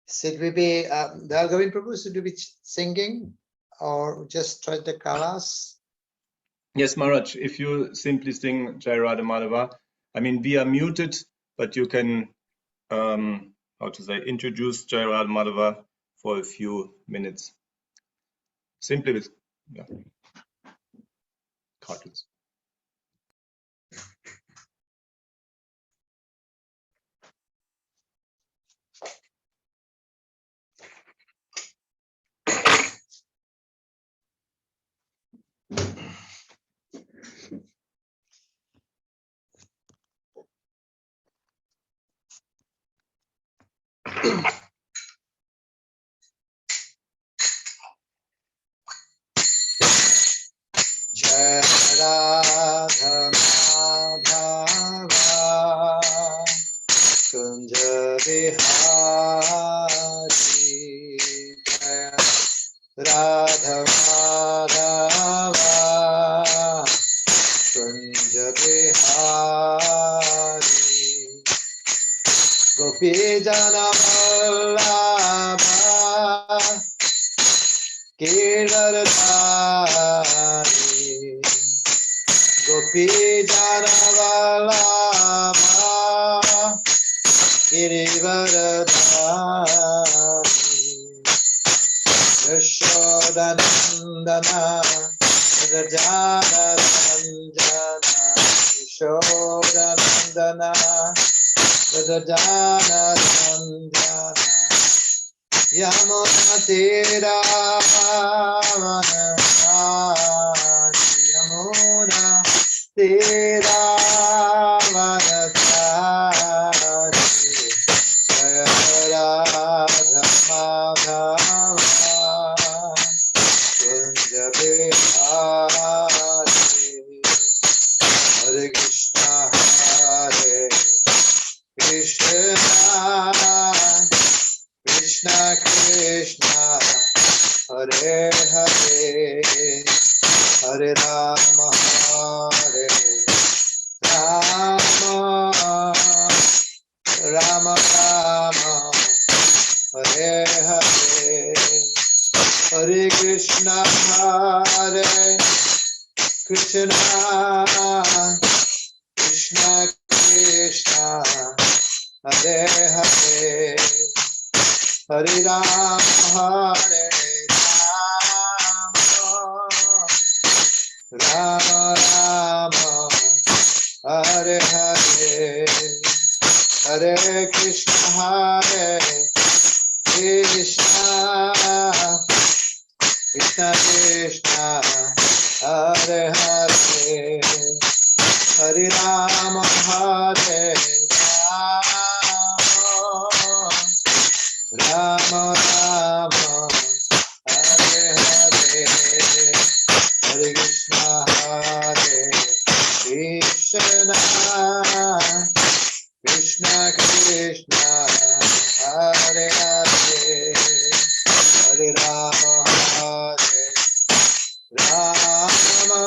Should we be, Govind Prabhu, should we be singing or just try the kalas? Yes, Maharaj, if you simply sing Jai Radha Madhava, I mean, we are muted, but you can, how to say, introduce Jai Radha Madhava for a few minutes. Simply with cartoons. Jai Radha Madhava Kunja Vihari Jai Radha Madhava Kunja Vihari Gopi Jana Vallabha Girdhari Gopi Jana Vallabha Girivaradhari Yashodanandana Rajana Ranjana Yashodanandana Rajana Ranjana Yamuna Tira Vanasari Yamuna Tira Vanasari Jaya Radha Madhava Kunja Vihari Hare Krishna Hare Krishna Krishna Krishna Hare Hare Hare Rama Hare Rama Rama Rama Hare Hare Hare Krishna Hare Krishna Krishna Krishna Hare Hare Hare Rama Hare Rama Rama Hare Hare Hare Krishna Hare Krishna Krishna Krishna Hare Hare Hare Rama Hare Rama Rama Hare Hare Hare Krishna Hare Krishna Krishna Krishna Hare Hare Hare Rama Hare Rama Rama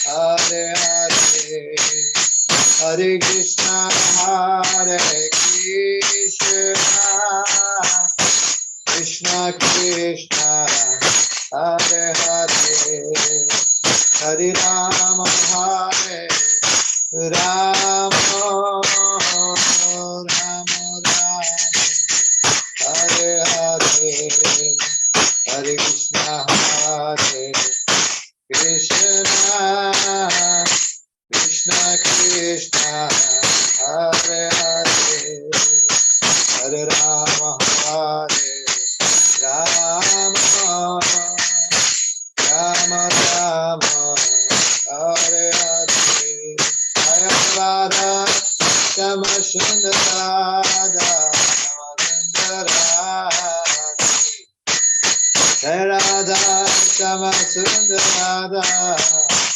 Hare Hare Hare Krishna Hare Krishna Krishna Krishna Hare Hare Hare Rama Hare Rama Rama Hare Hare Hare Krishna Hare Krishna Krishna Krishna Hare Hare Hare Rama Hare Rama Rama Rama Hare Hare Jaya Radha Shama Sundara Jaya Radha Shama Sundara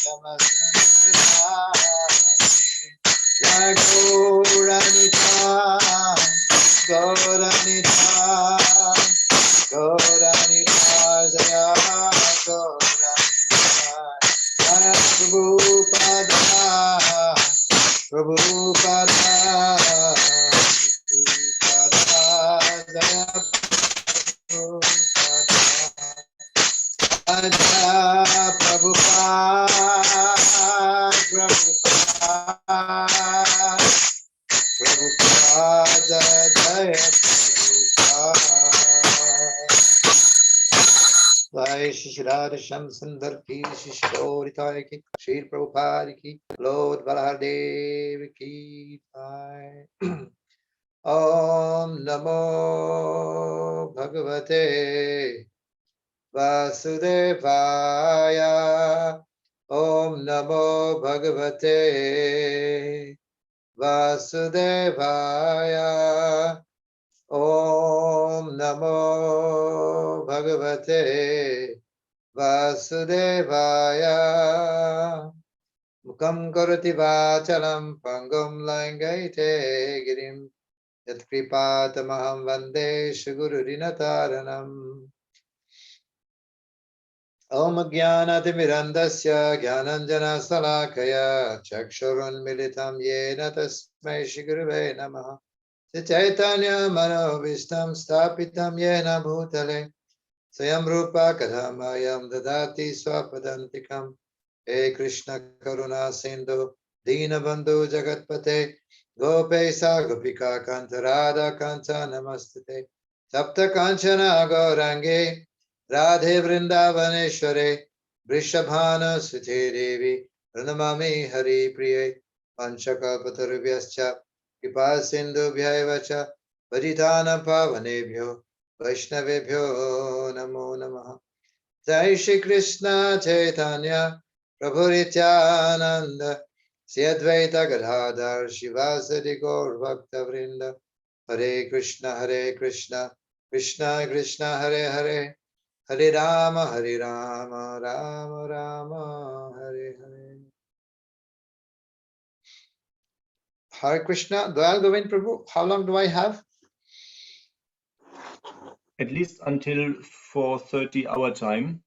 Shama Sundara Jaya Gauranita Gauranita Gauranita Jaya Gauranita Jaya Prabhupada, Prabhupada, Jaya Prabhupada, Prabhupada, Prabhupada, Jaya Prabhupada. Jai Shri Radha Shyam Sundar ki, Shri Shri ki, Shri Prabhupada ki, Lord Baladev ki Jai. Om Namo Bhagavate Vasudevaya. Om Namo Bhagavate Vasudevaya. Om Namo Bhagavate Vasudevaya. Mukam karoti vachalam pangam langaite girim yat kripatamaham vande shugurudinataranam. Om Jnanatimirandasya Jnananjana Salakaya Chakshurun Militam Yena Tasmai Shigurve Namaha Caitanya Manovistam Stapitam Yena Bhutale Swayam Rupa Kadhamayam Dadati Swapadantikam He Krishna Karuna Sindhu Dinabandhu Jagatpate Gopesa Gopika Kantarada Kanta Namastate Sapta Kanchana Gaurange Radhe Vrindavaneshware Vrishabhana Sute Devi Pranamami Hari Priye Panchakapatarubhyascha Kripa Sindhubhyaivacha Paritana Pavanebhyo Vaishnavebhyo Namo Namaha. Jai Shri Krishna Chaitanya Prabhu Nityananda Sri Advaita Gadadhar Shivasadi Gaur Bhakta Vrinda Hare Krishna Krishna Krishna Hare Hare Hare Rama, Rama Rama, Hare Hare. Hare Krishna, Dayal Govind Prabhu, how long do I have? At least until 4:30 our time.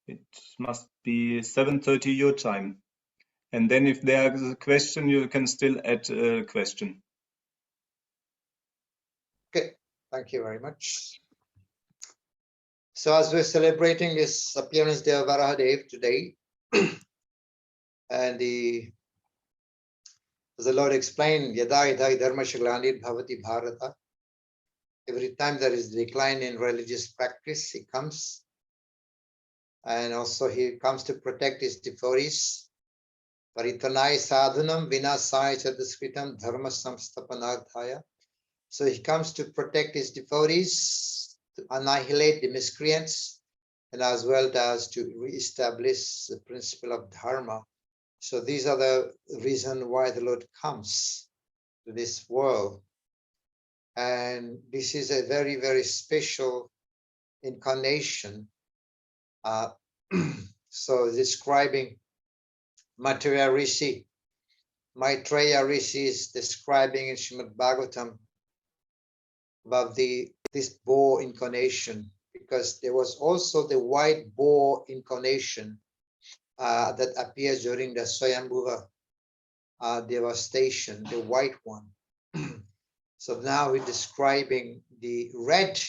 It must be 7:30 your time. And then if there is a question, you can still add a question. Okay, thank you very much. So as we're celebrating his appearance day of Varahadev today, and as the Lord explained, Yada Yada Dharma Shaglanir Bhavati Bharata, every time there is decline in religious practice, he comes. And also he comes to protect his devotees. Paritanai sadhunam vinasaya chadaskritam dharma samstapanarthaya. So he comes to protect his devotees, to annihilate the miscreants, and as well as to re-establish the principle of dharma. So these are the reason why the Lord comes to this world. And this is a very, very special incarnation. So describing Maitreya Rishi. Maitreya Rishi is describing in Srimad Bhagavatam about this boar incarnation, because there was also the white boar incarnation that appears during the Swayambhuva devastation, the white one. So now we're describing the red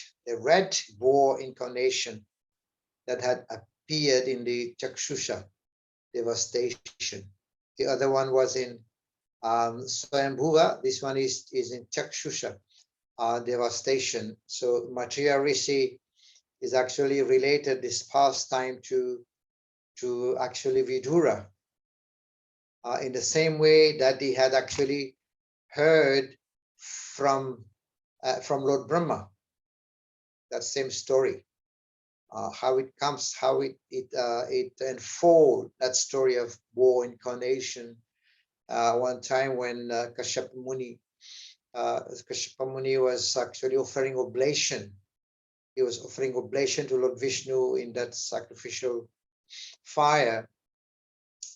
boar incarnation that had appeared in the Chakshusha devastation. The other one was in Swayambhuva. This one is in Chakshusha devastation. So Maitreya Rishi is actually related this pastime to actually Vidura, in the same way that he had actually heard from Lord Brahma. That same story, how it comes, how it unfolds, that story of war incarnation. One time when Kashyapa Muni was actually offering oblation. He was offering oblation to Lord Vishnu in that sacrificial fire.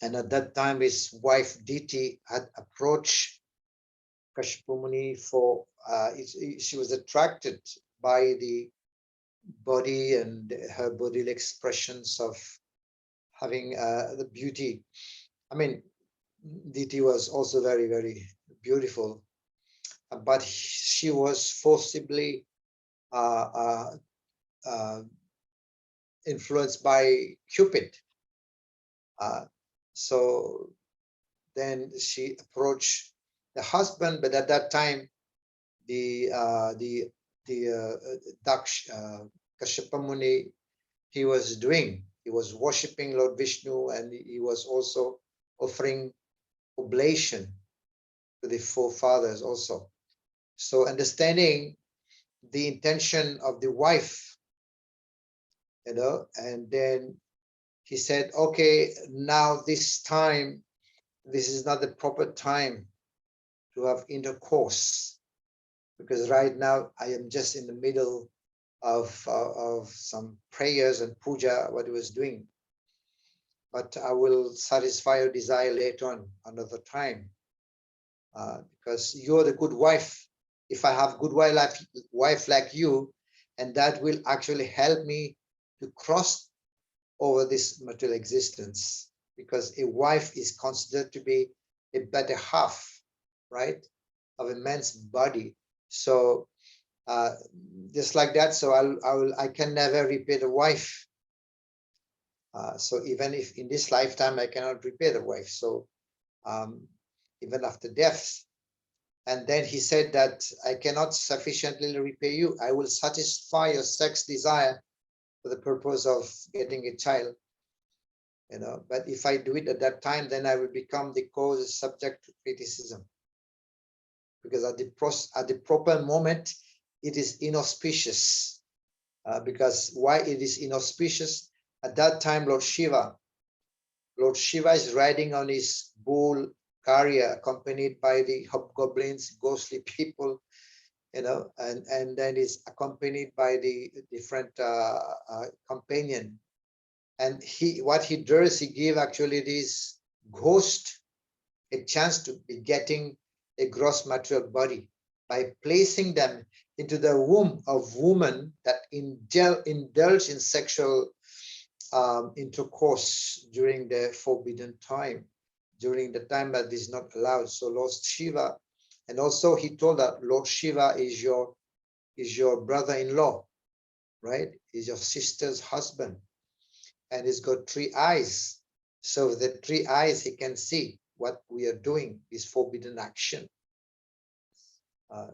And at that time, his wife Diti had approached Kashyapa Muni for, she was attracted by the body and her bodily expressions of having the beauty. I mean, Diti was also very, very beautiful, but she was forcibly influenced by Cupid. So then she approached the husband, but at that time, the Kashyapa Muni, he was worshipping Lord Vishnu, and he was also offering oblation to the forefathers also. So understanding the intention of the wife, and then he said, okay, now this time, this is not the proper time to have intercourse, because right now I am just in the middle of some prayers and puja, what he was doing. But I will satisfy your desire later on, another time, because you're the good wife. If I have good wife like you, and that will actually help me to cross over this material existence, because a wife is considered to be a better half, right, of a man's body. So just like that, so I can never repay the wife. So even if in this lifetime I cannot repay the wife, so even after death. And then he said that I cannot sufficiently repay you. I will satisfy your sex desire for the purpose of getting a child. But if I do it at that time, then I will become the cause subject to criticism, because at the proper moment it is inauspicious. Because why it is inauspicious? At that time, Lord Shiva is riding on his bull carrier, accompanied by the hobgoblins, ghostly people, and then is accompanied by the different companion. And what he does, he give actually this ghost a chance to be getting a gross material body by placing them into the womb of women that indulge in sexual intercourse during the forbidden time, during the time that is not allowed. So Lord Shiva, and also he told that Lord Shiva is your brother-in-law, right? Is your sister's husband, and he's got 3 eyes. So with the 3 eyes, he can see what we are doing, this forbidden action.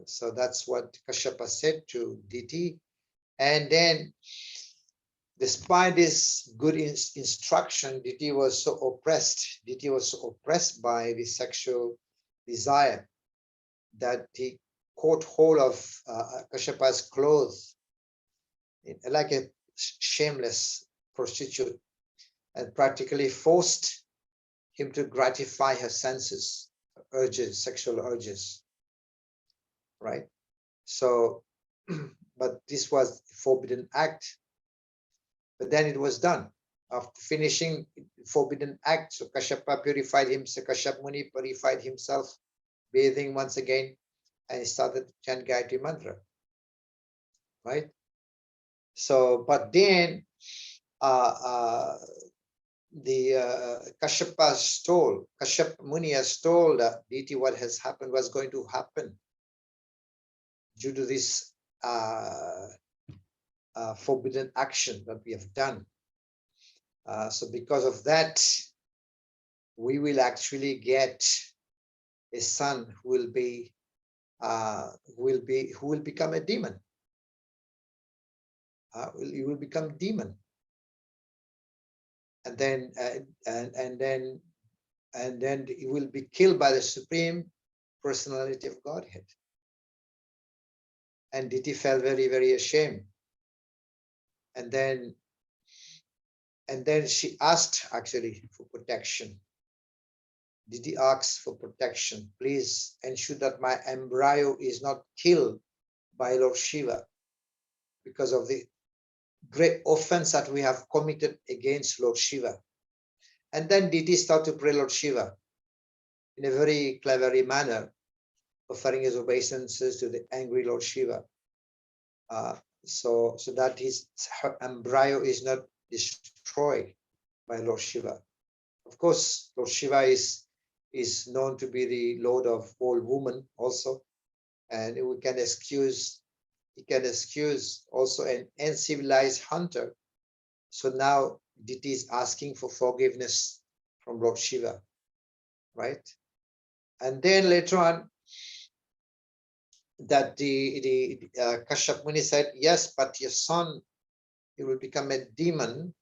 So that's what Kashyapa said to Diti. And then, despite this good instruction, Diti was so oppressed. Diti was so oppressed by the sexual desire that he caught hold of Kashyapa's clothes like a shameless prostitute, and practically forced him to gratify her senses, urges, sexual urges, right? So, but this was a forbidden act. But then it was done. After finishing forbidden act, so Kashyapa purified himself, Kashyap Muni purified himself, bathing once again, and he started to chant Gayatri Mantra, right? So, but then Kashyap Muni has told Diti what has happened, what's going to happen due to this forbidden action that we have done. So because of that, we will actually get a son who will become a demon. He will become demon, and then he will be killed by the Supreme Personality of Godhead. And Diti felt very, very ashamed. And then she asked actually for protection. Diti asked for protection. Please ensure that my embryo is not killed by Lord Shiva, because of the great offense that we have committed against Lord Shiva. And then Diti started to pray Lord Shiva in a very clever manner, offering his obeisances to the angry Lord Shiva, so that her embryo is not destroyed. by Lord Shiva. Of course, Lord Shiva is known to be the Lord of all women also, and he can excuse also an uncivilized hunter. So now deity is asking for forgiveness from Lord Shiva, right? And then later on, that the Kashyap Muni said, yes, but your son, he will become a demon.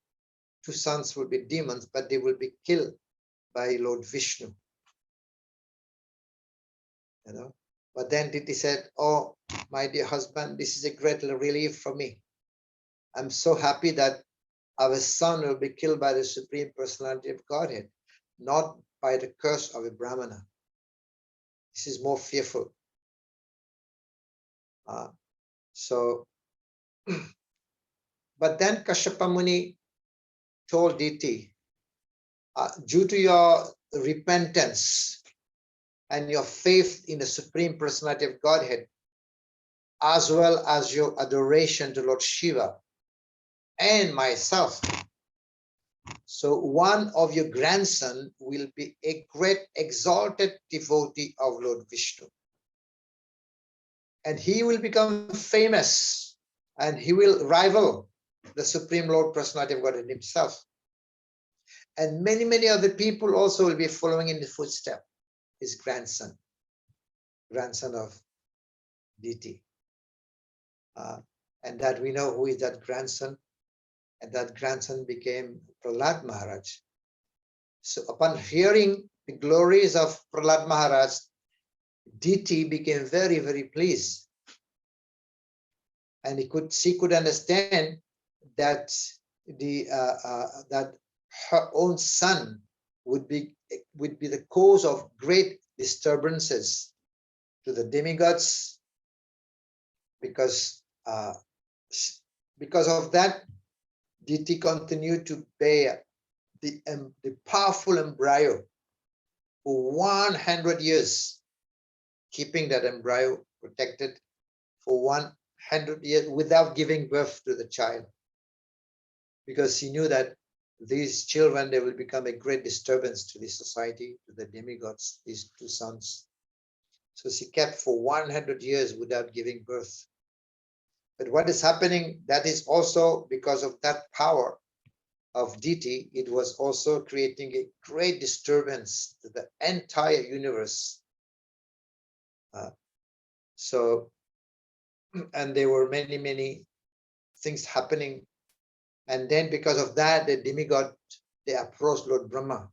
2 sons will be demons, but they will be killed by Lord Vishnu. You know, but then Diti said, oh, my dear husband, this is a great relief for me. I'm so happy that our son will be killed by the Supreme Personality of Godhead, not by the curse of a Brahmana. This is more fearful. So, but then Kashyapa Muni told Diti, due to your repentance and your faith in the Supreme Personality of Godhead, as well as your adoration to Lord Shiva and myself, so one of your grandson will be a great exalted devotee of Lord Vishnu. And he will become famous and he will rival the Supreme Lord Personality of Godhead himself. And many, many other people also will be following in the footsteps, his grandson of Diti. And that we know who is that grandson. And that grandson became Prahlad Maharaj. So upon hearing the glories of Prahlad Maharaj, Diti became very, very pleased. And she could understand that that her own son would be the cause of great disturbances to the demigods, because of that, Diti continued to bear the powerful embryo for 100 years, keeping that embryo protected for 100 years without giving birth to the child, because she knew that these children, they will become a great disturbance to the society, to the demigods, these 2 sons. So she kept for 100 years without giving birth. But what is happening, that is also because of that power of Diti, it was also creating a great disturbance to the entire universe. And there were many, many things happening. And then because of that, the demigod, they approached Lord Brahma.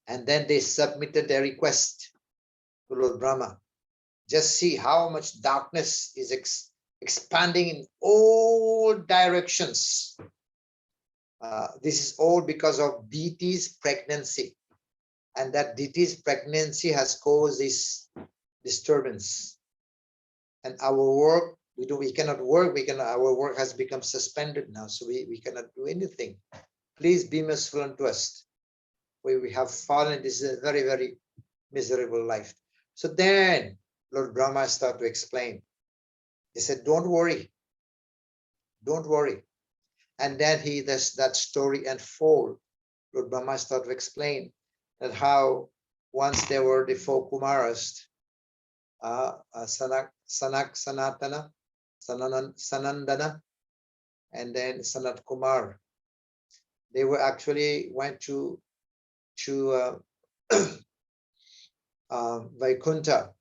And then they submitted their request to Lord Brahma. Just see how much darkness is expanding in all directions. This is all because of Diti's pregnancy. And that Diti's pregnancy has caused this disturbance. And our work, we cannot work, our work has become suspended now, so we cannot do anything. Please be merciful unto us. We have fallen. This is a very, very miserable life. So then Lord Brahma started to explain. He said, don't worry. And then that story unfold. Lord Brahma started to explain that how once there were the 4 Kumaras, Sanak, Sanatana, Sanandana, and then Sanat Kumar. They were actually went to Vaikuntha,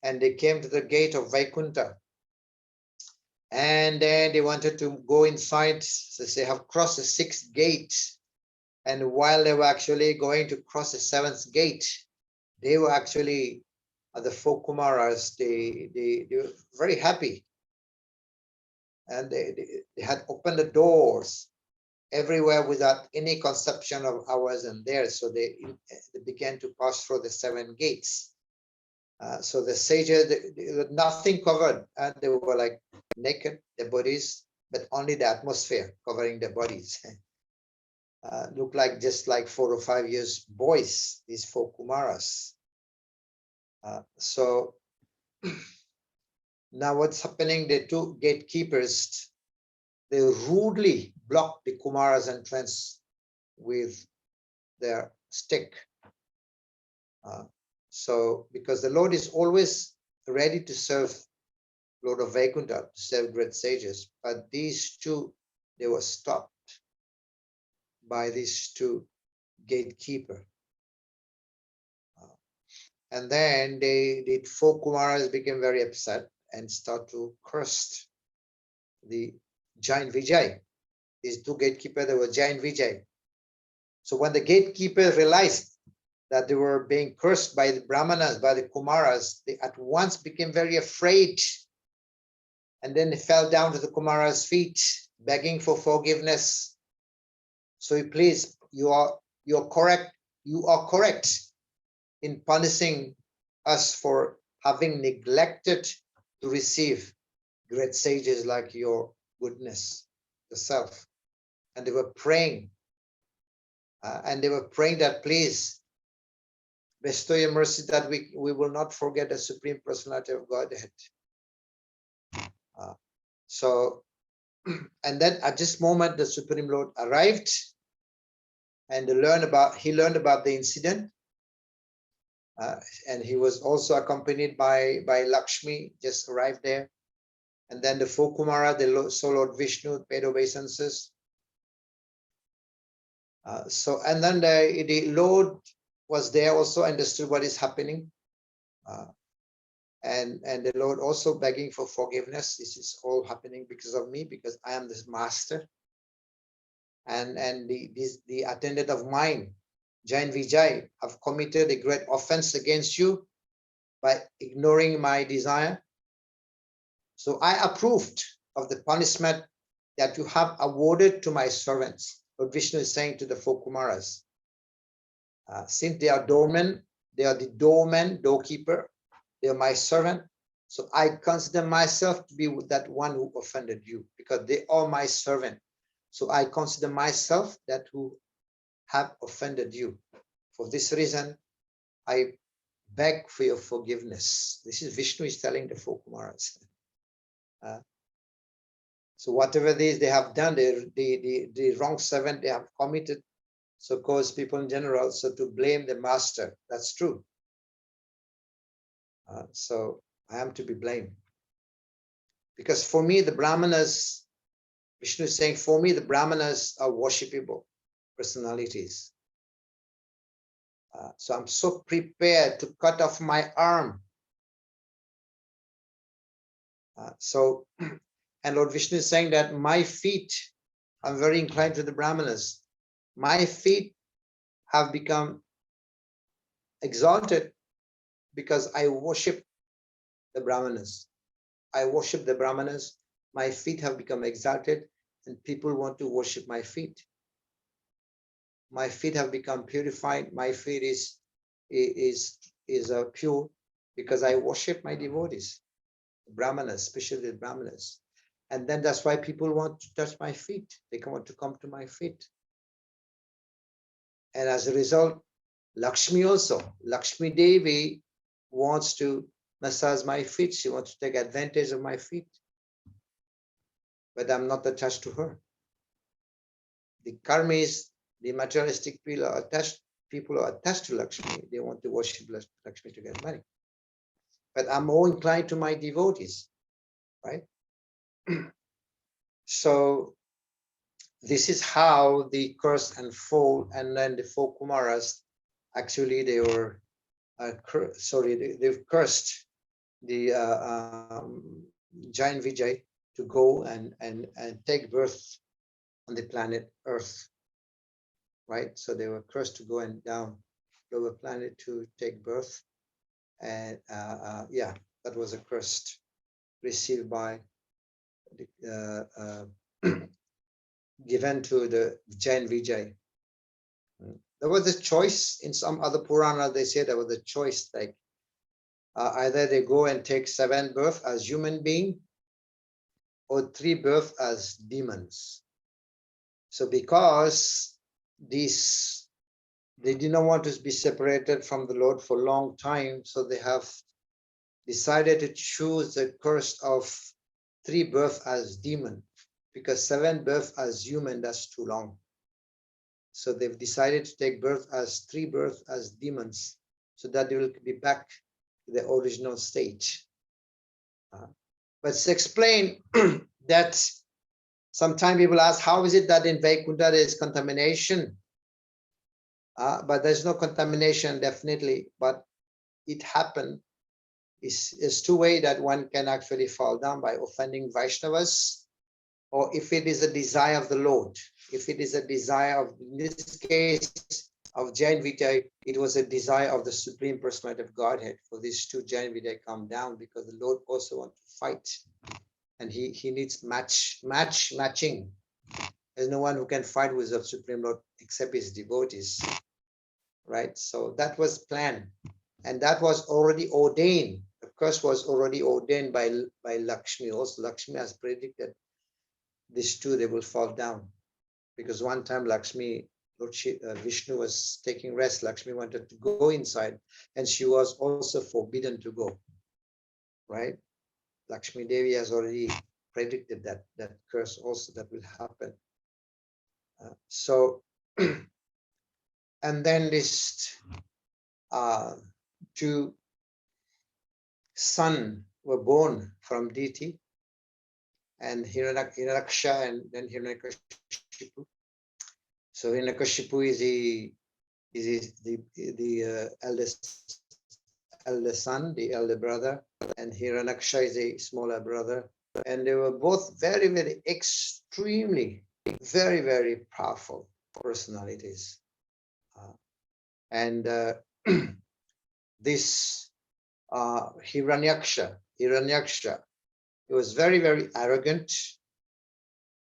and they came to the gate of Vaikuntha, and then they wanted to go inside. So they have crossed the 6th gate, and while they were actually going to cross the 7th gate, they were actually the 4 Kumaras. They were very happy, and they had opened the doors everywhere without any conception of ours and theirs. So they began to pass through the 7 gates. So the sages, nothing covered, and they were like naked, their bodies, but only the atmosphere covering their bodies. Look like just like 4 or 5 years boys, these 4 Kumaras. So now what's happening? The 2 gatekeepers, they rudely blocked the Kumara's entrance with their stick. So because the Lord is always ready to serve Lord of Vaikuntha, to serve great sages, but these two, they were stopped by these two gatekeepers. And then the four Kumaras became very upset and start to curse the giant Vijay. These two gatekeepers, they were giant Vijay. So when the gatekeepers realized that they were being cursed by the Brahmanas, by the Kumaras, they at once became very afraid. And then they fell down to the Kumaras' feet, begging for forgiveness. So please, you're correct. You are correct in punishing us for having neglected to receive great sages like your goodness, yourself. And they were praying. That please bestow your mercy that we will not forget the Supreme Personality of Godhead. And then at this moment, the Supreme Lord arrived and he learned about the incident. And he was also accompanied by Lakshmi, just arrived there. And then the four Kumara, they saw Lord Vishnu, paid obeisances. And then the Lord was there, also understood what is happening. And the Lord also begging for forgiveness. This is all happening because of me, because I am this master. And the attendant of mine, Jain Vijay, have committed a great offense against you by ignoring my desire. So I approved of the punishment that you have awarded to my servants. Lord Vishnu is saying to the four Kumaras, since they are doormen, they are the doorkeeper, they are my servant. So I consider myself to be that one who offended you, because they are my servant. So I consider myself that who have offended you. For this reason, I beg for your forgiveness. This is Vishnu is telling the four Kumaras. So whatever it is they have done, the wrong servant they have committed, so cause people in general, so to blame the master, that's true. So I am to be blamed. Because for me, the Brahmanas, Vishnu is saying, for me, the Brahmanas are worshipable personalities. So I'm so prepared to cut off my arm. And Lord Vishnu is saying that my feet, I'm very inclined to the Brahmanas. My feet have become exalted because I worship the Brahmanas. I worship the Brahmanas. My feet have become exalted and people want to worship my feet. My feet have become purified. My feet is pure because I worship my devotees, the Brahmanas, especially the Brahmanas. And then that's why people want to touch my feet. They want to come to my feet. And as a result, Lakshmi also, Lakshmi Devi wants to massage my feet. She wants to take advantage of my feet. But I'm not attached to her. The karmis, the materialistic people are attached to Lakshmi. They want to worship Lakshmi to get money. But I'm more inclined to my devotees, right? So this is how the curse unfold, and then the four Kumaras, actually they were, they've cursed the giant Vijay to go and take birth on the planet Earth, right? So they were cursed to go and down lower planet to take birth, and yeah, that was a curse received by the given to the Jain Vijay. There was a choice in some other Purana. They say there was a choice, like either they go and take 7 births as human being, or 3 births as demons. So because they did not want to be separated from the Lord for a long time, so they have decided to choose the curse of 3 births as demon. because 7 births as human, that's too long. So they've decided to take birth as 3 births as demons, so that they will be back to the original state. But it's explained that sometimes people ask, how is it that in Vaikuntha there is contamination? But there's no contamination, definitely. But it happened. It's 2 ways that one can actually fall down: by offending Vaishnavas, or if it is a desire of the Lord. If it is a desire of, in this case, of Jain Vijay, it was a desire of the Supreme Personality of Godhead for these 2 Jain Vijay come down, because the Lord also wants to fight. And he needs matching. There's no one who can fight with the Supreme Lord except his devotees. Right? So that was planned. And that was already ordained. The curse was already ordained by Lakshmi. Also, Lakshmi has predicted these 2, they will fall down. Because one time Lakshmi, Lord Vishnu was taking rest. Lakshmi wanted to go inside, and she was also forbidden to go. Right? Lakshmi Devi has already predicted that curse also that will happen. So, and then this 2 sons were born from deity, and Hiranyaksha and then Hiranyakashipu. So Hiranyakashipu is the elder son, the elder brother, and Hiranyaksha is a smaller brother. And they were both very, very extremely, very, very powerful personalities. And this Hiranyaksha, he was very, very arrogant,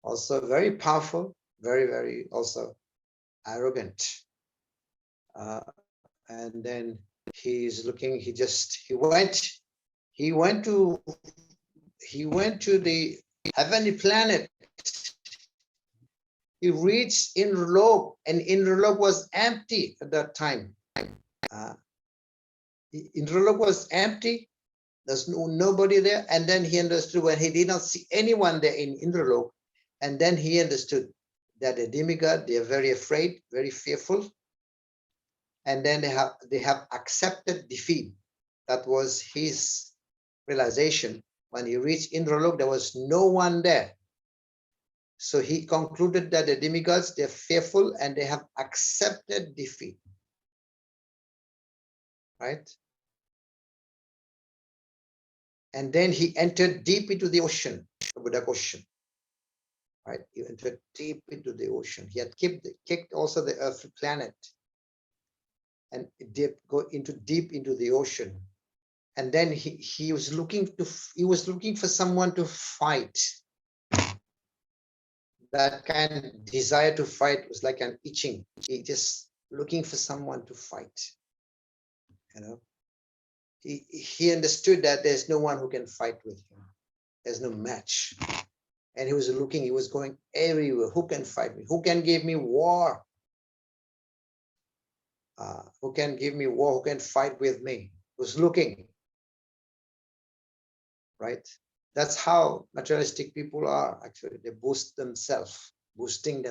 also very powerful, very, very also arrogant. And then he's looking, he went to the heavenly planet. He reached Indralok, and Indralok was empty at that time. Indralok was empty. There's nobody there. And then he understood, when he did not see anyone there in Indralok, and then he understood that the demigod, they are very afraid, very fearful. And then they have accepted defeat. That was his realization. When he reached Indralok, there was no one there. So he concluded that the demigods, they're fearful and they have accepted defeat. Right? And then he entered deep into the ocean, the Buddha ocean. Right? He entered deep into the ocean. He had kicked also the earthly planet, and go deep into the ocean. And then he was looking for someone to fight. That kind of desire to fight was like an itching. He just looking for someone to fight. You know, he understood that there's no one who can fight with him. There's no match. And he was looking, he was going everywhere. Who can fight me? Who can give me war? Who can give me war? Who can fight with me? He was looking. Right? That's how materialistic people are, actually. They boosting themselves, boosting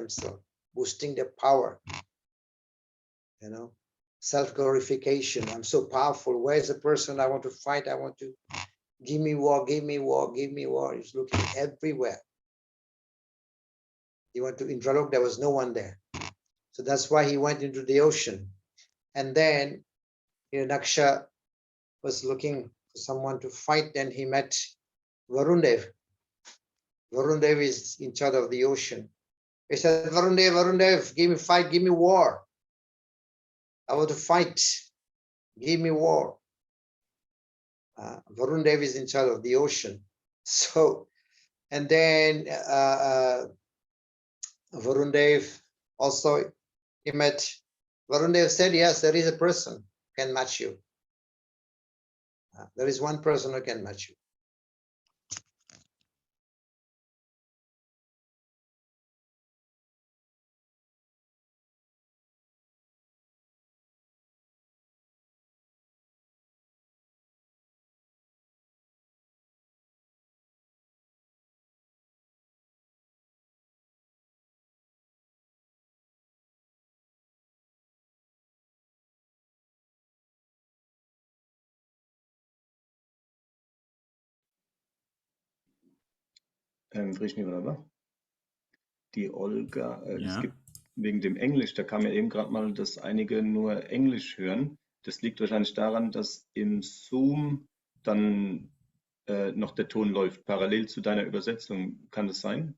their power. You know, self-glorification. I'm so powerful. Where's the person I want to fight? I want to give me war, give me war, give me war. He's looking everywhere. He went to Indralok, there was no one there. So that's why he went into the ocean. And then Naksha was looking for someone to fight. Then he met Varundev. Varundev is in charge of the ocean. He said, Varundev, give me fight, give me war. I want to fight. Give me war. Varundev is in charge of the ocean. So, and then Varundev also, he met, Varundev said, yes, there is a person who can match you. There is one person who can match you. Vrishni, wunderbar. Die Olga, es Ja. gibt wegen dem Englisch, da kam ja eben gerade mal, dass einige nur Englisch hören. Das liegt wahrscheinlich daran, dass im Zoom dann noch der Ton läuft, parallel zu deiner Übersetzung. Kann das sein?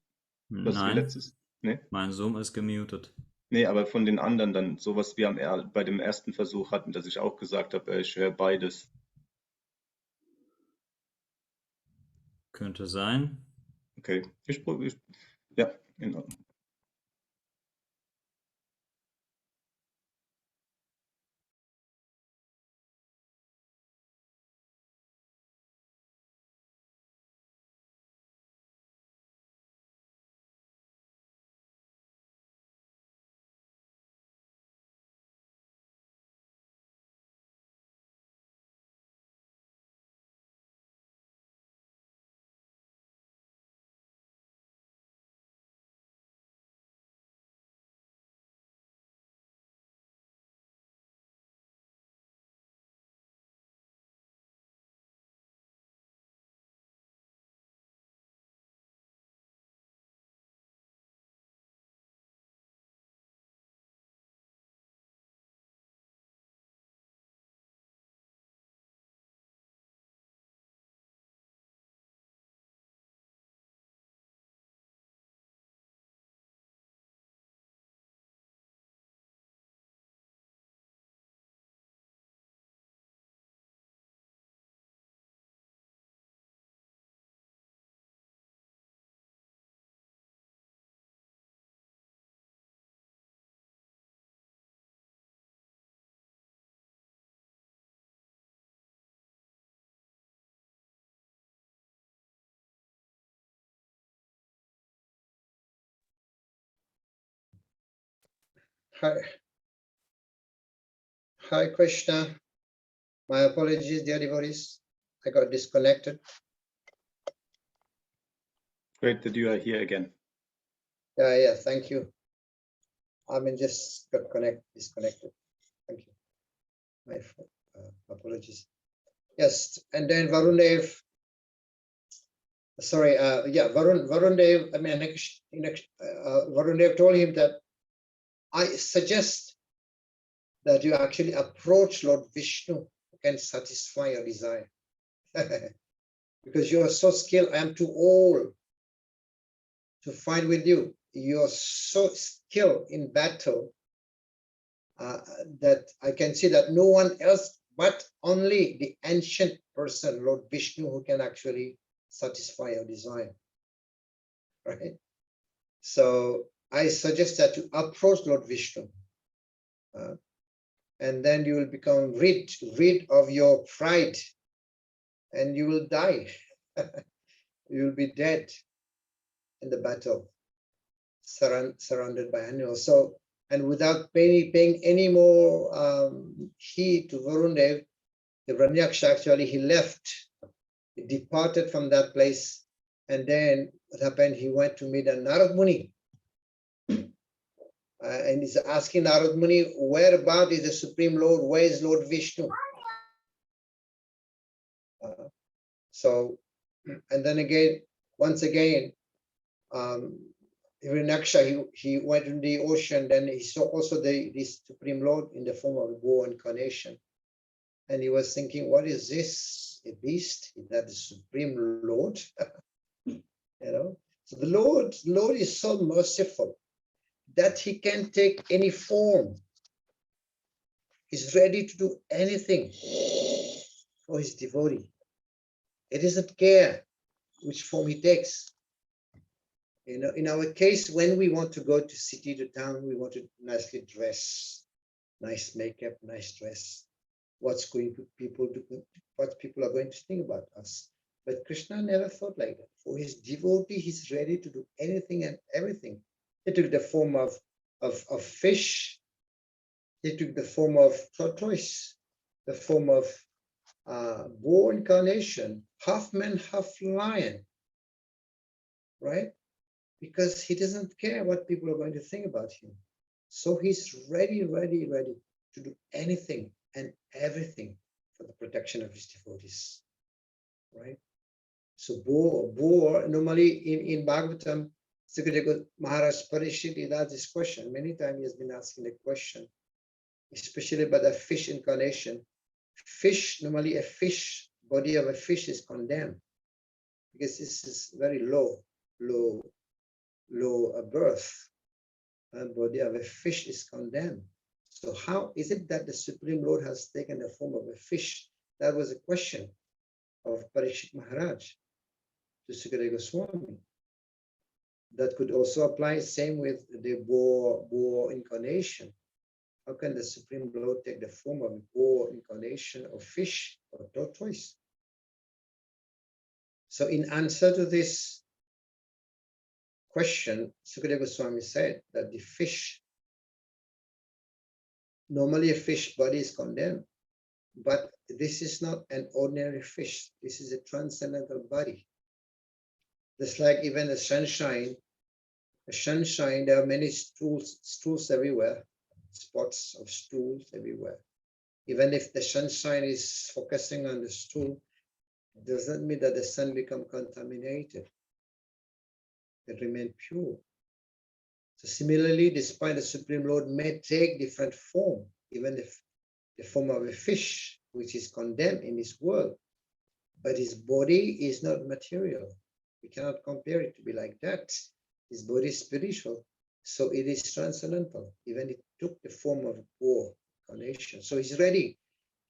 Was wie Nein, letztes? Nee? mein Zoom ist gemutet. Nee, aber von den anderen dann, sowas wie bei dem ersten Versuch hatten, dass ich auch gesagt habe, ich höre beides. Könnte sein. Okay, ja, in Ordnung. Hi Krishna. My apologies, dear devotees. I got disconnected. Great that you are here again. Yeah, thank you. I mean, just got disconnected. Thank you. My apologies. Yes, and then Varun Dev. Sorry, Varun Dev. I mean, Varun Dev told him that I suggest that you actually approach Lord Vishnu, who can satisfy your desire. Because you are so skilled, I am too old to fight with you. You are so skilled in battle that I can see that no one else but only the ancient person, Lord Vishnu, who can actually satisfy your desire. Right? So I suggest that you approach Lord Vishnu. And then you will become rid of your pride, and you will die. You will be dead in the battle, surrounded by animals. So, and without paying any more heed to Varun Dev, the Ranyaksha actually, he left, he departed from that place. And then what happened? He went to meet a Narad Muni. And he's asking Narad Muni, where about is the Supreme Lord? Where is Lord Vishnu? And then again, once again, Hiranyaksha, he went in the ocean, then he saw also the Supreme Lord in the form of a boar incarnation. And he was thinking, what is this? A beast? Is that the Supreme Lord? You know? So the Lord is so merciful that he can take any form. He's ready to do anything for his devotee. It doesn't care which form he takes. You know, in our case, when we want to go to city to town, we want to nicely dress, nice makeup, nice dress. What people are going to think about us. But Krishna never thought like that. For his devotee, he's ready to do anything and everything. He took the form of fish. He took the form of tortoise, the form of boar incarnation, half man, half lion, right? Because he doesn't care what people are going to think about him. So he's ready to do anything and everything for the protection of his devotees, right? So boar normally in Bhagavatam, Sukadeva Maharaj Parishit is asked this question. Many times he has been asking the question, especially about the fish incarnation. Fish, normally a fish, body of a fish is condemned because this is very low birth. Body of a fish is condemned. So how is it that the Supreme Lord has taken the form of a fish? That was a question of Parishit Maharaj to Sukadeva Goswami. That could also apply same with the boar incarnation. How can the Supreme Lord take the form of a boar incarnation of fish or tortoise? So in answer to this question, Sukadeva Goswami said that the fish, normally a fish body is condemned, but this is not an ordinary fish. This is a transcendental body. Just like even the sunshine, there are many stools everywhere, spots of stools everywhere. Even if the sunshine is focusing on the stool, it doesn't mean that the sun become contaminated. It remains pure. So similarly, despite the Supreme Lord may take different form, even if the form of a fish, which is condemned in this world, but his body is not material. We cannot compare it to be like that. His body is spiritual, so it is transcendental. Even it took the form of a boar incarnation. So he's ready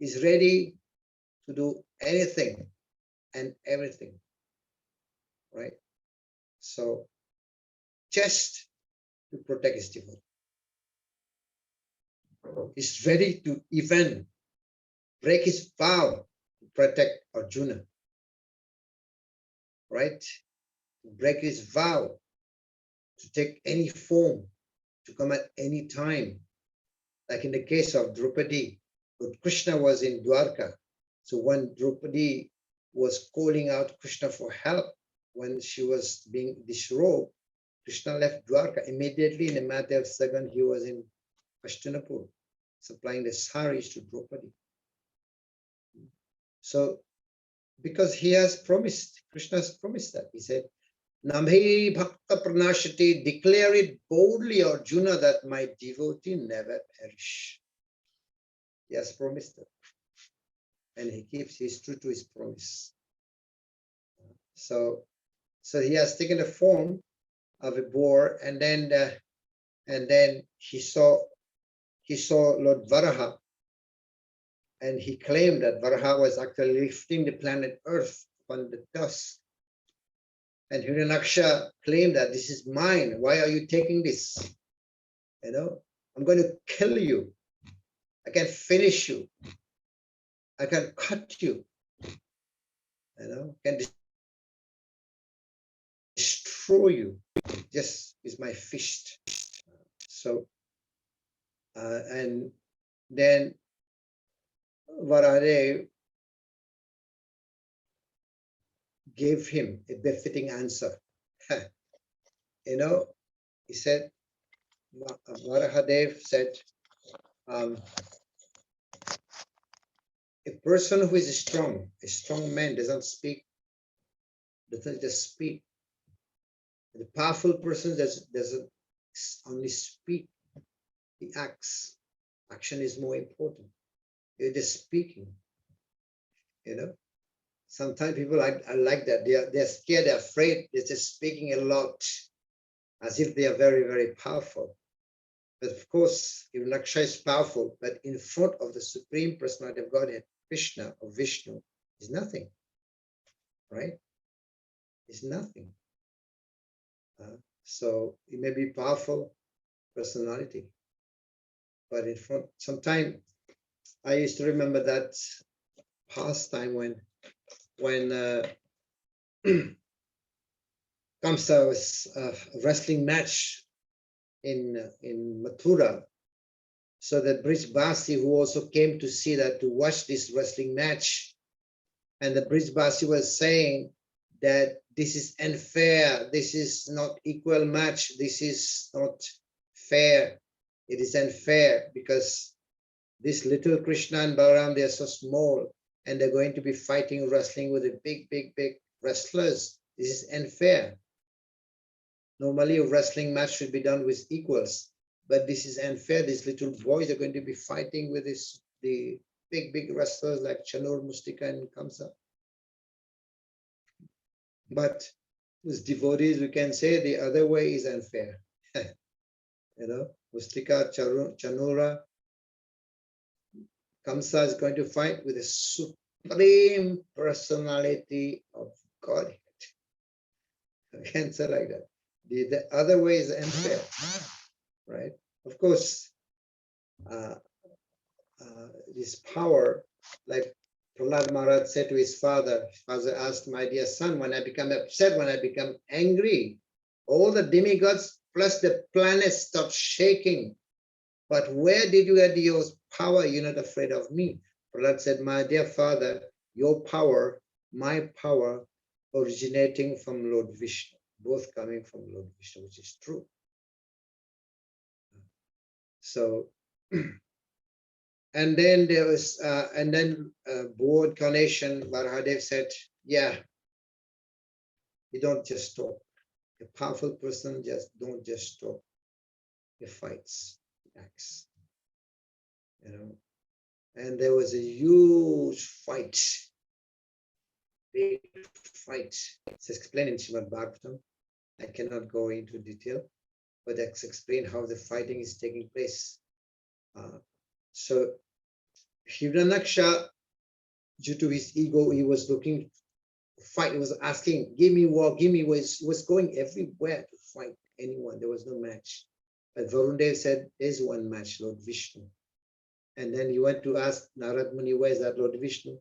to do anything and everything, right? So just to protect his devotee. He's ready to even break his vow to protect Arjuna, right? To break his vow to take any form, to come at any time. Like in the case of Draupadi, but Krishna was in Dwarka. So when Draupadi was calling out Krishna for help, when she was being disrobed, Krishna left Dwarka. Immediately in a matter of seconds, he was in Hastinapur, supplying the saris to Draupadi. So, because he has promised, Krishna has promised that. He said, Namhi Bhakta Pranashati, declare it boldly, Arjuna, that my devotee never perish. He has promised that. And he's true to his promise. So he has taken the form of a boar, and then he saw Lord Varaha, and he claimed that Varaha was actually lifting the planet Earth upon the dust. And Hiranyaksha claimed that this is mine. Why are you taking this? You know, I'm going to kill you. I can finish you. I can cut you. You know, can destroy you. Just is my fist. So, and then Varaha gave him a befitting answer. You know, he said, Varahadev said, a person who is strong, a strong man doesn't just speak. The powerful person doesn't only speak, he acts. Action is more important. You're just speaking, you know. Sometimes people are like that. They're scared, they're afraid, they're just speaking a lot as if they are very, very powerful. But of course, Hiranyaksha is powerful, but in front of the Supreme Personality of Godhead, Krishna or Vishnu, is nothing, right? Is nothing. So it may be powerful personality, but in front, sometimes I used to remember that past time when Kamsa was a wrestling match in Mathura. So the Brijbasi, who also came to see that, to watch this wrestling match, and the Brijbasi was saying that this is unfair, this is not equal match, this is not fair, it is unfair because this little Krishna and Balaram, they are so small, and they're going to be fighting, wrestling with a big wrestlers. This is unfair. Normally, a wrestling match should be done with equals, but this is unfair. These little boys are going to be fighting with the big wrestlers like Chanur, Mustika, and Kamsa. But with devotees, we can say the other way is unfair. Mustika, Chanura, Kamsa is going to fight with the supreme personality of Godhead. You can say like that. The other way is unfair, right? Of course, this power, like Prahlad Maharaj said to his father asked, my dear son, when I become upset, when I become angry, all the demigods plus the planets stop shaking. But where did you get your power? You're not afraid of me. Prahlad said, my dear father, your power, my power, originating from Lord Vishnu, both coming from Lord Vishnu, which is true. So, and then there was, board Carnation, Varahadev said, yeah, you don't just stop. A powerful person don't just stop. He fights, he acts, And there was a huge fight, big fight. It's explained in Srimad Bhagavatam. I cannot go into detail, but that's explain how the fighting is taking place. So Hiranaksha, due to his ego, he was looking to fight. He was asking, give me war, give me war. He was going everywhere to fight anyone. There was no match. But Varundev said, there's one match, Lord Vishnu. And then he went to ask Narad Muni, where's that Lord Vishnu?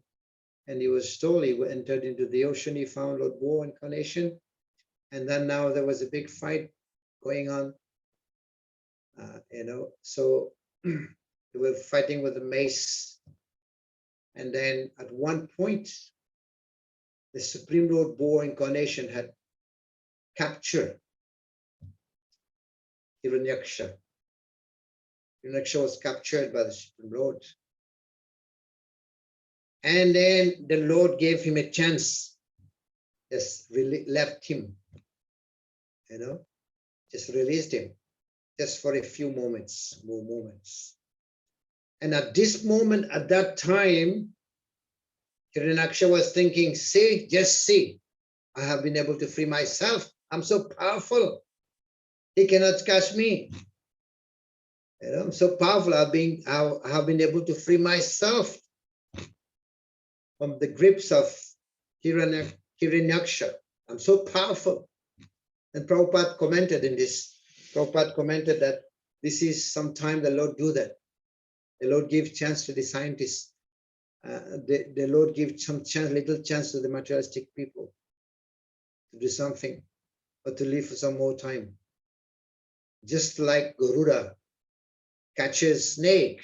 And he was told, he entered into the ocean, he found Lord Bo incarnation. And then now there was a big fight going on, so they were fighting with a mace. And then at one point, the Supreme Lord Bo incarnation had captured Hiranyaksha. Hiranyaksha was captured by the Supreme Lord. And then the Lord gave him a chance, just left him, just released him, just for a few moments, more moments. And at this moment, at that time, Hiranyaksha was thinking, see, just see, I have been able to free myself. I'm so powerful. He cannot catch me. I'm so powerful. I have been able to free myself from the grips of Hiranyaksha. I'm so powerful. And Prabhupada commented in this. Prabhupada commented that this is sometime the Lord do that. The Lord gives chance to the scientists. The Lord gives some chance, little chance to the materialistic people to do something or to live for some more time. Just like Garuda catches snake.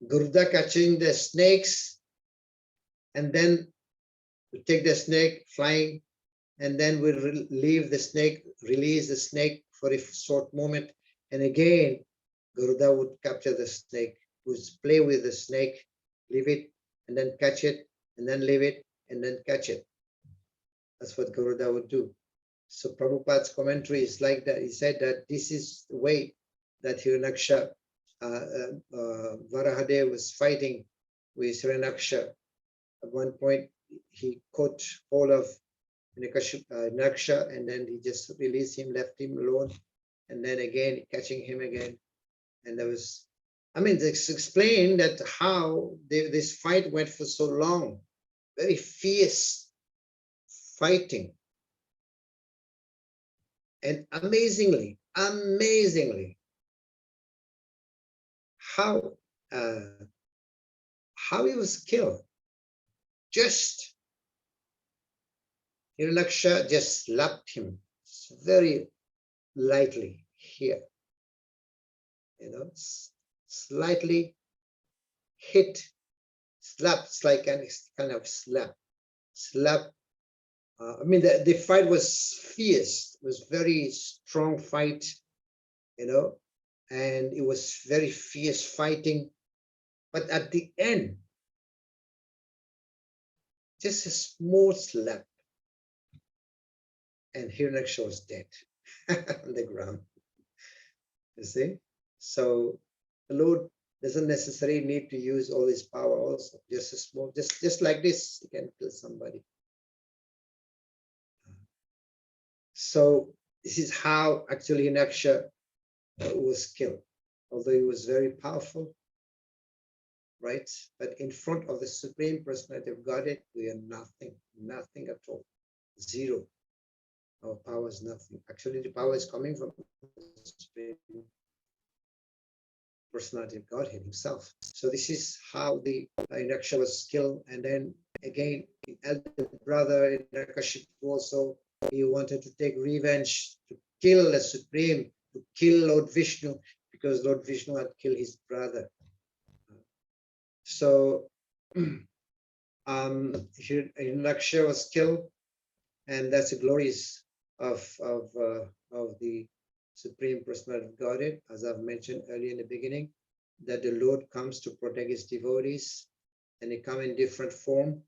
Garuda catching the snakes, and then we take the snake flying, and then we leave the snake, release the snake for a short moment, and again Garuda would capture the snake, would play with the snake, leave it, and then catch it, and then leave it, and then catch it. That's what Garuda would do. So Prabhupada's commentary is like that. He said that this is the way that Hiranyaksha, Varahadev was fighting with Hiranyaksha. At one point, he caught hold of Hiranyaksha, and then he just released him, left him alone, and then again catching him again. And there was, it's explained that how this fight went for so long, very fierce fighting. And amazingly, how he was killed. Just Hiranyaksha just slapped him very lightly here, slightly hit, slaps like a kind of slap. The fight was fierce. It was very strong fight, and it was very fierce fighting. But at the end, just a small slap, and Hiranyaksha was dead on the ground. You see? So the Lord doesn't necessarily need to use all his power also. Just a small, just like this, he can kill somebody. So this is how actually Hiranyaksha was killed. Although he was very powerful, right? But in front of the Supreme Personality of Godhead, we are nothing, nothing at all, zero. Our power is nothing. Actually, the power is coming from the Supreme Personality of Godhead himself. So this is how the Hiranyaksha was killed. And then again, the elder brother Hiranyakashipu also, he wanted to take revenge, to kill the Supreme, to kill Lord Vishnu, because Lord Vishnu had killed his brother. So Hiranyaksha was killed, and that's the glories of the Supreme Personality of Godhead, as I've mentioned earlier in the beginning, that the Lord comes to protect his devotees, and he comes in different form.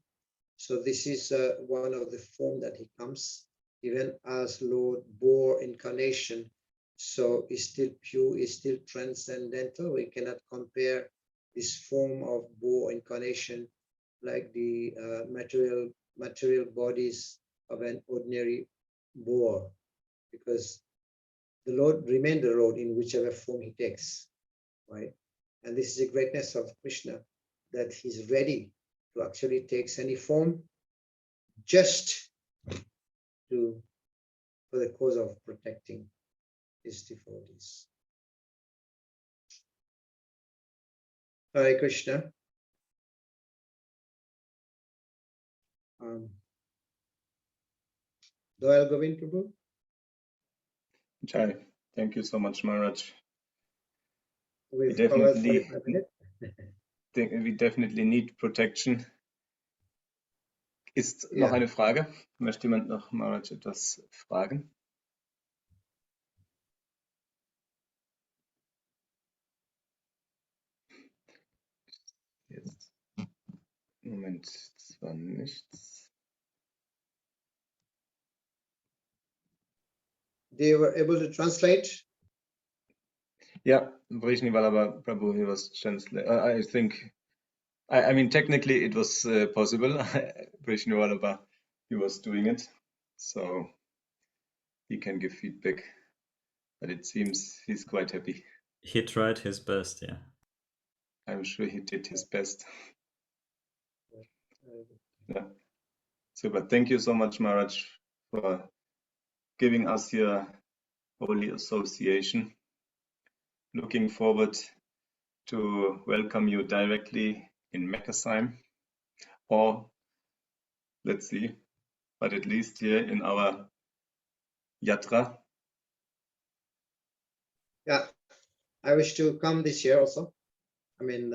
So this is one of the form that he comes, even as Lord bore incarnation. So he's still pure, he's still transcendental. We cannot compare this form of boar incarnation like the material bodies of an ordinary boar, because the Lord remains the Lord in whichever form he takes, right? And this is the greatness of Krishna, that he's ready to actually take any form just for the cause of protecting his devotees. Hare Krishna. Doyle Govind Prabhu. Jai. Thank you so much, Maharaj. We've covered 45 minutes. We definitely need protection. Ist Ja. noch eine Frage? Möchte jemand noch Maharaj etwas fragen? Jetzt. Moment, zwar nichts. They were able to translate? Yeah, Vrishnivalabha Prabhu, he was translating. I think, I mean, technically it was possible. Vrishnivalabha, he was doing it. So he can give feedback. But it seems he's quite happy. He tried his best, yeah. I'm sure he did his best. Yeah. Super. Thank you so much, Maharaj, for giving us your holy association. Looking forward to welcome you directly in Meckesheim, or let's see, but at least here in our Yatra. Yeah, I wish to come this year also. I mean,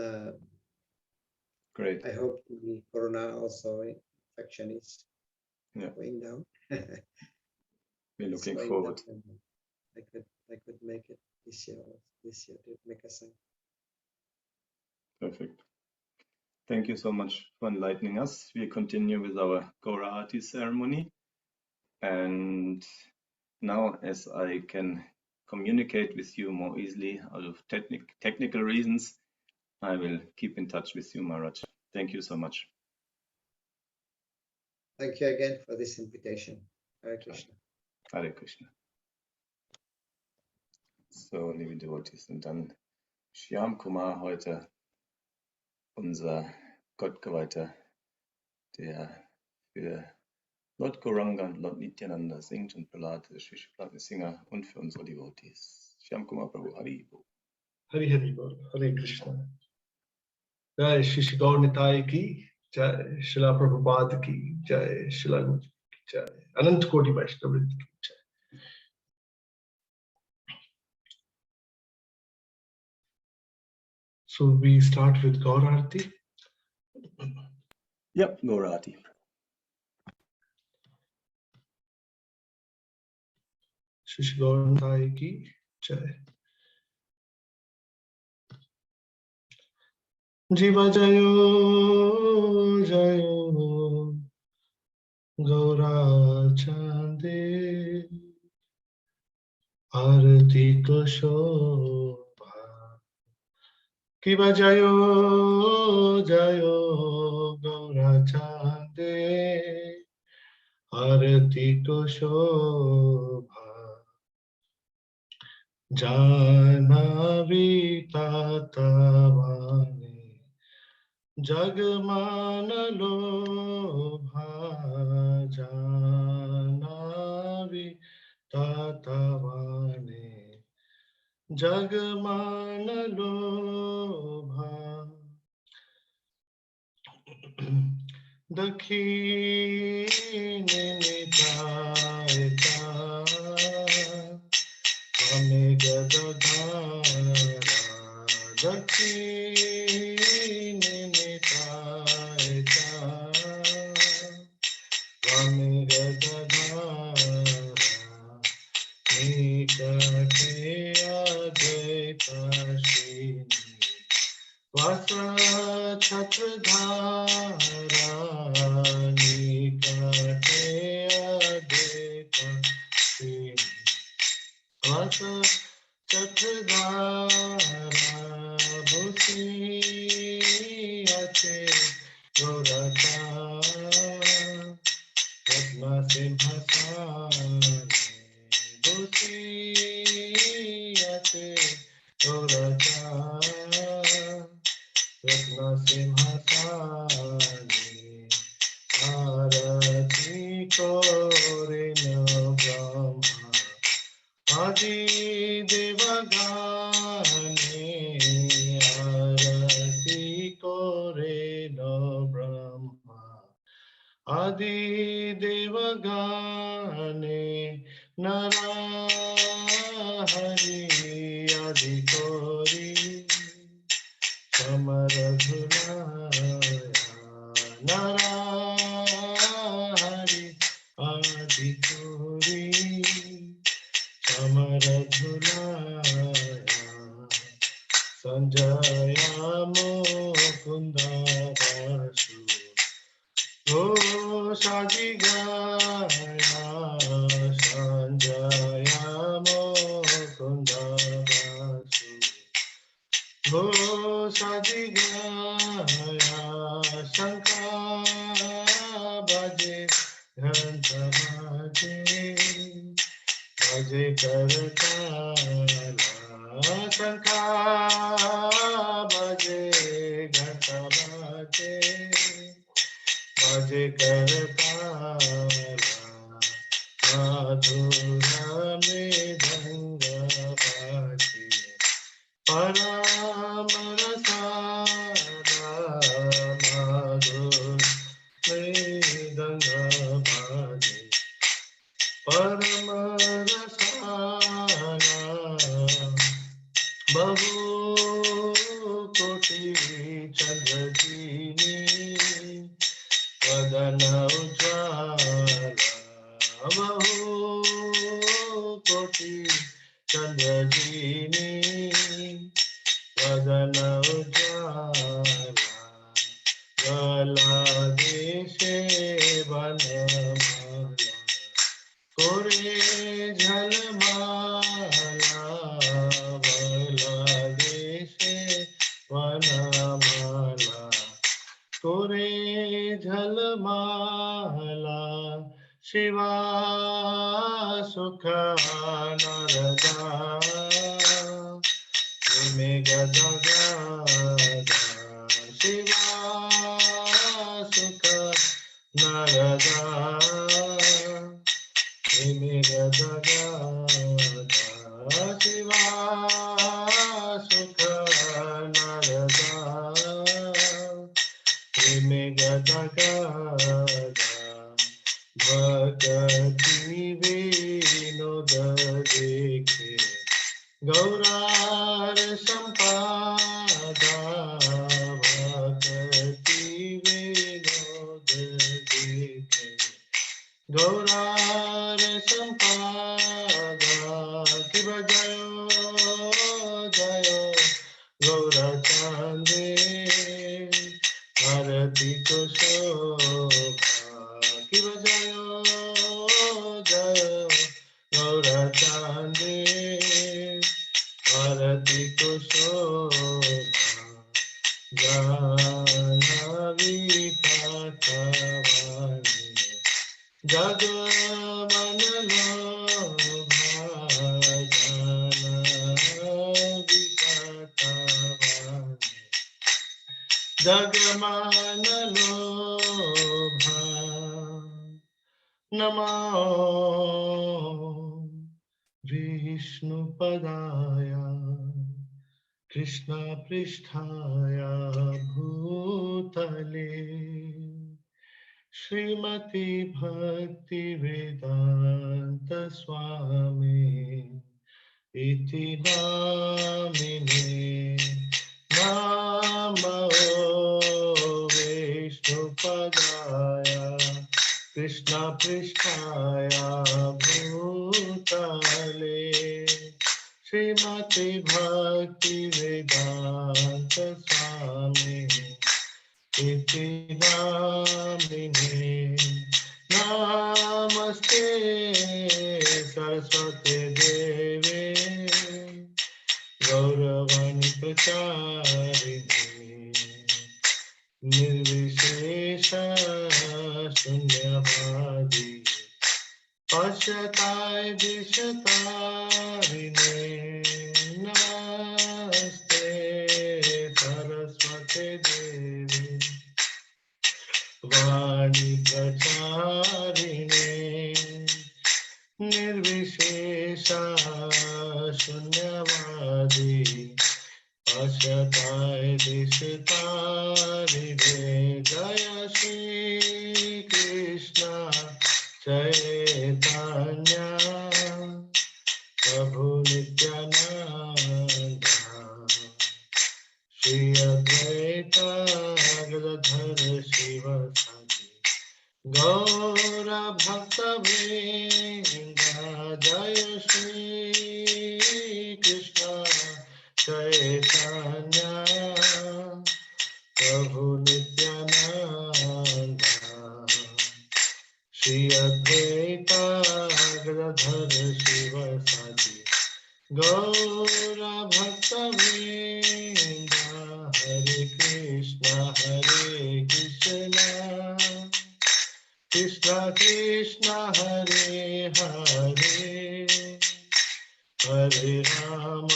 Great. I hope the corona also infection is going down. We're looking going forward. down. I could make it this year to make a sign. Perfect. Thank you so much for enlightening us. We continue with our Gaura Arati ceremony. And now, as I can communicate with you more easily out of technical reasons, I will keep in touch with you, Maharaj. Thank you so much. Thank you again for this invitation. Hare Krishna. Hare Krishna. So, liebe Devotees, und dann Shyam Kumar heute, unser Gottgeweihter, der für Lord Gauranga und Lord Nityananda singt und Prahlad Singer und für unsere Devotees. Shyam Kumar Prabhu, Hari Bol. Hari Hari Bol, Hare Krishna. Jai Shri Gaur Nitai ki, Jai Srila Prabhupada ki, Jai Srila Guruji ki, Jai Anant Koti Vaishnava ki, Jai. So we start with Gaur Arati. Yep, Gaura Arati. Shri Gaur Nitai ki, Jai. Jiva Jayo Jayo Gaura Chande Arati ko shobha. Kiba jayo jayo Gaura Chande. Arati ko shobha. Janavi tatavane. Jagman lobha. Janavi tatavane. Jagman lobha. Dakhine nitayata Vame gadadhara. Dakhine nitayata Vame gadadhara. Nikate advaita srini Vasa Chatradhara. Nikate advaita srini Vasa Chatradhara. Bhuti Ate Gaurata Ratna Simhasane. Bhuti Ate Gaurata Ratna Simhasane. Arati Korina Brahma Adi Devagane. Arati Korina Brahma Adi Devagane. Narahari Adi Kori Samaradhunaya. Narahari Adi Kori Samaradhunaya. Sanjaya Mukunda Vasu Shaji Gaya. Sanjaya Mukunda Vasu Shaji Gaya. Shankar Bhaje Ghanta Bhaje Bhaje Karatala. Shankar Bhaje Ghanta Bhaje Bhaje Karatala. Madhura Mridanga Bhaje Paramarasada. Madhura Mridanga Bhaje Paramarasada. Babu Koti Chandrakini Vadana Ujjvala. Bahu Koti Chandrakini Vadana Ujjvala. Vala Deshe Vanamala Kore Jhalmala. Vala Deshe Vanamala Kore Jhalmala. Shiva Sukha Narada Preme Gadagada. Shiva Sukha Narada Preme Gadagada. Shiva Sukha Narada Preme Gadagada. Bhakti Vinoda Dekhe Gaurar Sampada. Bhakti Vinoda Dekhe Gaurar Sampada. Kiba Jayo Jayo Gaura Chande. Arati ko shobha. Kiba Jayo Jayo Gaura Chande. तो शोभा गाना विकासवाणी जग मन लोभा गाना विकासवाणी जग मन लोभा नमो विष्णुपदाय कृष्ण पृष्ठाय भूतले श्रीमती भक्ति वेदांत स्वामी इति नामिने नमो विष्णुपदाय कृष्ण पृष्ठाय भूतले श्रीमती भक्ति वेदांत स्वामी इति नामिने नमस्ते सरस्वती देवे गौरवाणी प्रचारिणे निर्विशेष शून्यवादी पश्यताय दिशतारिणे नमस्ते सरस्वती देवी वाणी प्रचारिणे निर्विशेष शून्यवादी पश्यताय दिशतारिणे जय श्री कृष्ण चैतन्य प्रभु नित्यानंद श्री अद्वैत गदाधर शिवसंगी गौर भक्तवृंद जय श्री कृष्ण चैतन्य प्रभु नित्यानंद श्री अद्वैत गदाधर शिवसंगी गौर भक्तवृंद हरे कृष्ण कृष्ण कृष्ण हरे हरे हरे राम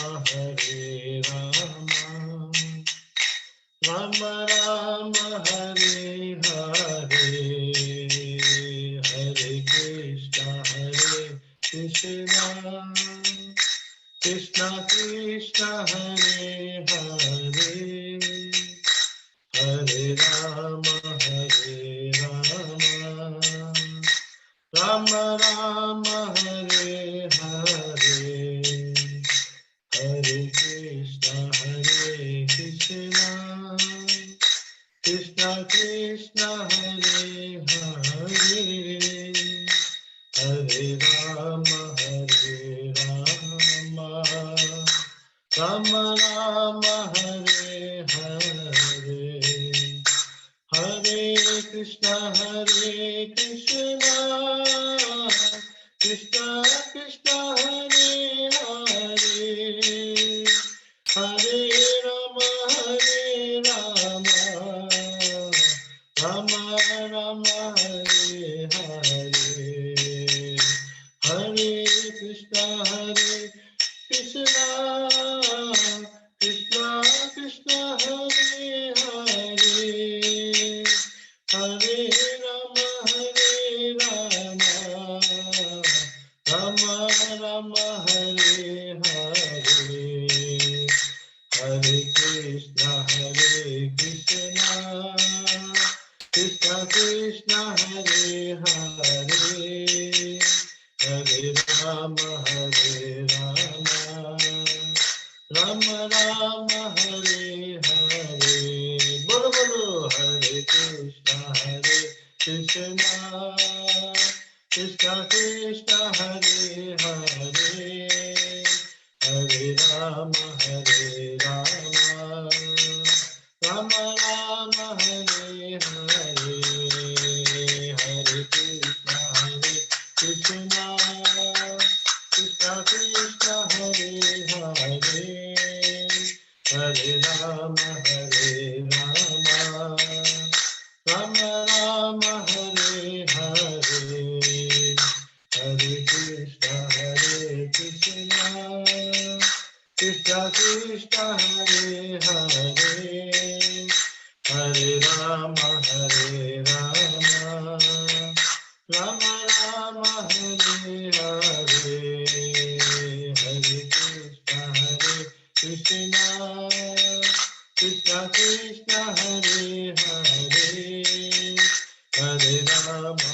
राम राम हरे हरे हरे कृष्ण कृष्ण कृष्ण हरे हरे हरे राम राम राम हरे हरे हरे कृष्ण कृष्ण कृष्ण हरे हरे हरे राम राम राम हरे हरे हरे कृष्ण कृष्ण कृष्ण हरे हरे हरे राम राम राम हरे हरे हरे कृष्ण कृष्ण कृष्ण हरे हरे हरे राम राम राम हरे हरे हरे कृष्ण कृष्ण कृष्ण हरे हरे हरे राम राम राम हरे हरे बोलो बोलो हरे Krishna Krishna Krishna Hare Hare Hare Ram Ram Ram Hare Hare Hare Krishna Krishna Krishna Hare Hare Hare Rama, Rama Rama, Hare Hare, Hare Krishna, Krishna Krishna, Hare Hare, Hare Rama,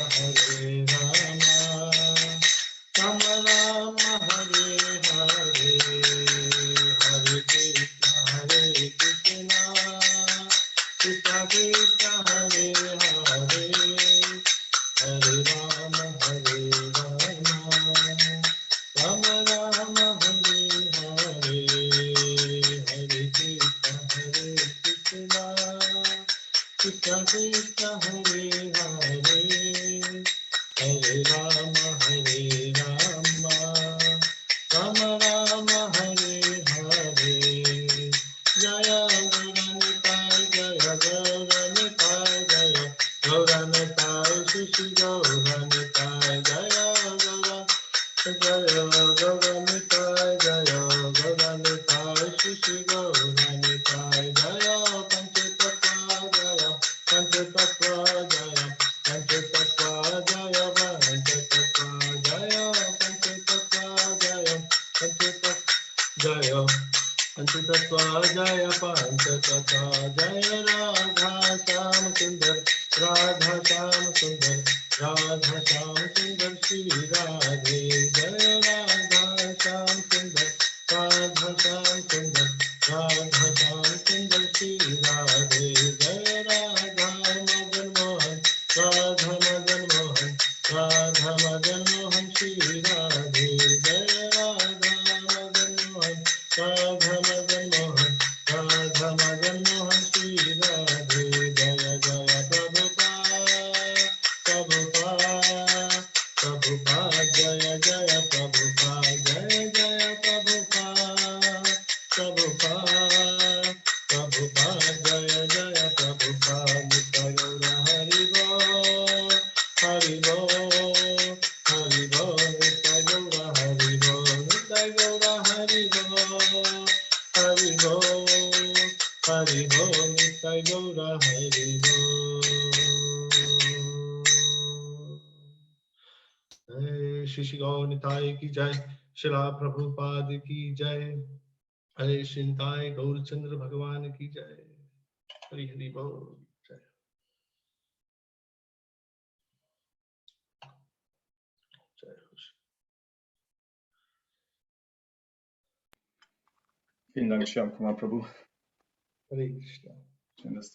Rama Rama, Hare Hare, Hare Krishna, Krishna Krishna, Hare Hare, Hare Rama, Rama Rama, Hare Hare, Hare Krishna, Krishna Krishna, Hare Hare, Hare Rama, Rama Rama, Hare Hare. Jaya Gauranitai, Jaya Gauranitai, Jaya Gauranitai, Shri Gauranitai, Jaya Gauranitai, Jaya Gauranitai, Shri Gauranitai, Jaya Panchatattva, Jaya Panchatattva, Jaya Panchatattva, Jaya Panchatattva, Jaya Panchatattva, Jaya Panchatattva, Jaya Panchatattva, Jaya Panchatattva, Jaya Radha Shyam Sundar, Radha Shyam Sundar, Radha Shyam Sundar, Shri Radhe, Jaya Radha Shyam Sundar, Radha Shyam Sundar, Radha Shyam Sundar, Shri Radhe, Jaya Radha Madan Mohan, Radha Madan Mohan, Radha Madan Mohan, Shri Radhe, Jaya Radha Madan Mohan, Radha Madan Mohan, Radha Madan Mohan, Shri Radhe, Jaya Jaya Prabhupada, Prabhupada, Jaya Jaya Prabhupada, Jaya Jaya Prabhupada, Prabhupada, Jaya Jaya Prabhupada, Nitya Gaura Hari Bol, Hari Bol, Hari Bol, Nitya Gaura Hari Bol, Nitya Gaura Hari Bol, Hari Bol, Hari Bol, Nitya Gaura Hari Bol. Shri Gauranitai ki jai, Srila Prabhupada ki jai, Hare Shintai Gaurachandra Bhagavan ki jai, Hari Hari Bol. Jai. Jai Krishna. Vielen Dank, Shyam Kumar Prabhu. Hare Krishna. Schön, dass